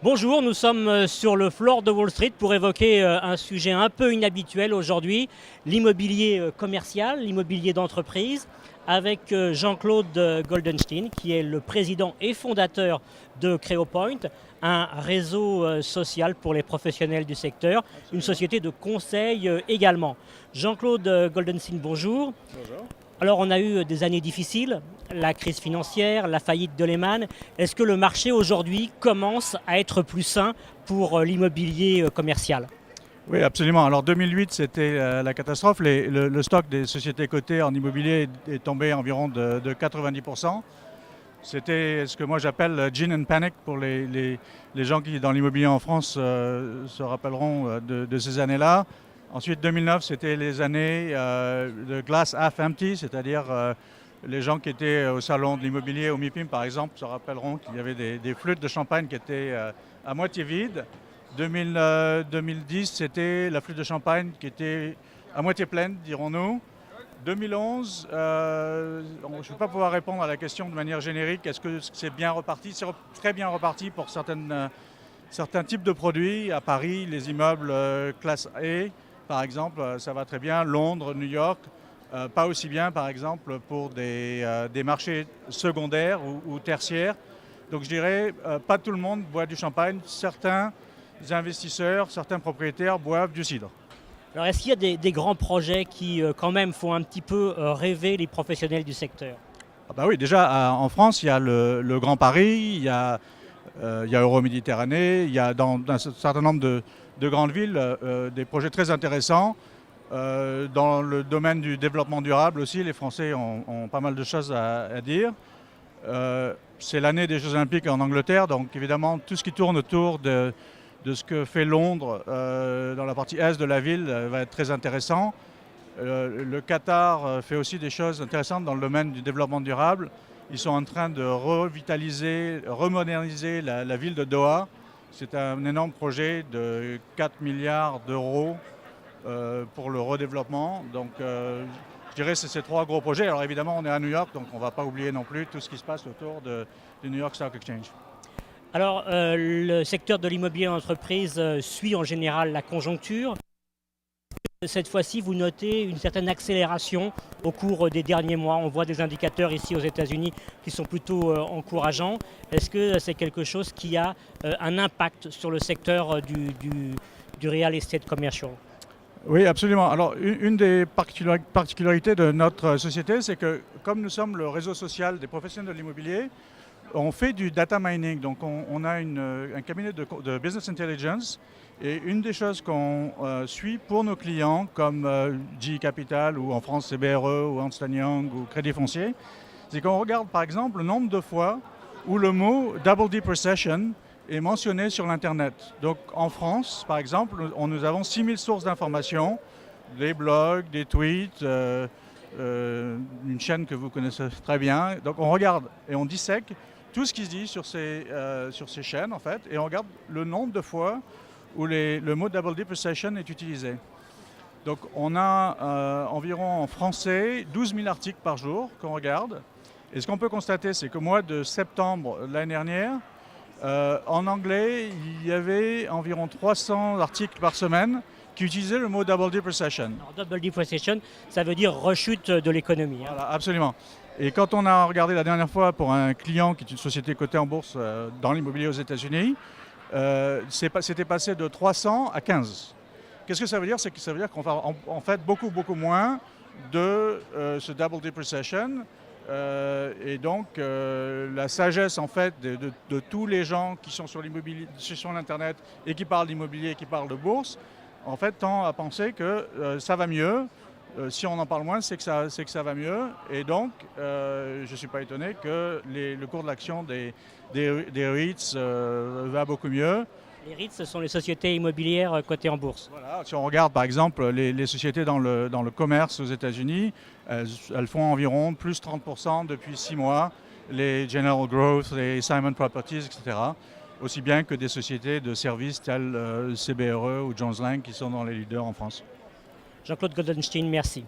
Bonjour, nous sommes sur le floor de Wall Street pour évoquer un sujet un peu inhabituel aujourd'hui, l'immobilier commercial, l'immobilier d'entreprise, avec Jean-Claude Goldenstein, qui est le président et fondateur de CreoPoint, un réseau social pour les professionnels du secteur, une société de conseil également. Jean-Claude Goldenstein, bonjour. Bonjour. Alors on a eu des années difficiles, la crise financière, la faillite de Lehman. Est-ce que le marché aujourd'hui commence à être plus sain pour l'immobilier commercial ? Oui, absolument. Alors 2008, c'était la catastrophe. Le stock des sociétés cotées en immobilier est tombé environ de 90%. C'était ce que moi j'appelle gin and panic pour les gens qui, dans l'immobilier en France, se rappelleront de ces années-là. Ensuite, 2009, c'était les années de glass half empty, c'est-à-dire les gens qui étaient au salon de l'immobilier, au MIPIM par exemple, se rappelleront qu'il y avait des flûtes de champagne qui étaient à moitié vides. 2010, c'était la flûte de champagne qui était à moitié pleine, dirons-nous. 2011, je ne vais pas pouvoir répondre à la question de manière générique. Est-ce que c'est bien reparti ? C'est très bien reparti pour certains types de produits. À Paris, les immeubles classe A, par exemple, ça va très bien. Londres, New York, pas aussi bien, par exemple, pour des marchés secondaires ou tertiaires. Donc je dirais, pas tout le monde boit du champagne. Certains investisseurs, certains propriétaires boivent du cidre. Alors est-ce qu'il y a des grands projets qui quand même font un petit peu rêver les professionnels du secteur ? Ah bah oui, déjà en France, il y a le Grand Paris, il y a Euroméditerranée, il y a dans un certain nombre de grandes villes des projets très intéressants. Dans le domaine du développement durable aussi, les Français ont pas mal de choses à dire. C'est l'année des Jeux Olympiques en Angleterre, donc évidemment tout ce qui tourne autour de ce que fait Londres dans la partie est de la ville va être très intéressant. Le Qatar fait aussi des choses intéressantes dans le domaine du développement durable. Ils sont en train de revitaliser, remoderniser la ville de Doha. C'est un énorme projet de 4 milliards d'euros pour le redéveloppement. Donc je dirais que c'est ces trois gros projets. Alors évidemment, on est à New York, donc on ne va pas oublier non plus tout ce qui se passe autour du New York Stock Exchange. Alors le secteur de l'immobilier d'entreprise suit en général la conjoncture. Cette fois-ci, vous notez une certaine accélération au cours des derniers mois. On voit des indicateurs ici aux États-Unis qui sont plutôt encourageants. Est-ce que c'est quelque chose qui a un impact sur le secteur du real estate commercial ? Oui, absolument. Alors, une des particularités de notre société, c'est que comme nous sommes le réseau social des professionnels de l'immobilier, on fait du data mining. Donc, on a un cabinet de business intelligence. Et une des choses qu'on suit pour nos clients, comme GE Capital ou en France CBRE ou Ernst & Young ou Crédit Foncier, c'est qu'on regarde par exemple le nombre de fois où le mot Double Deep Recession est mentionné sur l'Internet. Donc en France, par exemple, nous avons 6000 sources d'informations, des blogs, des tweets, une chaîne que vous connaissez très bien. Donc on regarde et on dissèque tout ce qui se dit sur ces chaînes en fait, et on regarde le nombre de fois où le mot Double Deep Recession est utilisé. Donc on a environ en français 12 000 articles par jour qu'on regarde. Et ce qu'on peut constater, c'est qu'au mois de septembre de l'année dernière, en anglais, il y avait environ 300 articles par semaine qui utilisaient le mot Double Deep Recession. Alors, Double Deep Recession, ça veut dire rechute de l'économie. Voilà, absolument. Et quand on a regardé la dernière fois pour un client qui est une société cotée en bourse dans l'immobilier aux États-Unis, c'était passé de 300 à 15. Qu'est-ce que ça veut dire ? C'est que ça veut dire qu'on va en fait beaucoup moins de ce Double Deep Recession. Et donc la sagesse en fait de tous les gens qui sont sur l'immobilier, sur l'internet et qui parlent d'immobilier et qui parlent de bourse, en fait tend à penser que ça va mieux. Si on en parle moins, c'est que ça va mieux. Et donc, je ne suis pas étonné que le cours de l'action des REITs va beaucoup mieux. Les REITs, ce sont les sociétés immobilières cotées en bourse. Voilà, si on regarde par exemple les sociétés dans le commerce aux États-Unis, elles font environ plus 30% depuis 6 mois. Les General Growth, les Simon Properties, etc. Aussi bien que des sociétés de services telles CBRE ou Jones Lang qui sont dans les leaders en France. Jean-Claude Goldenstein, merci.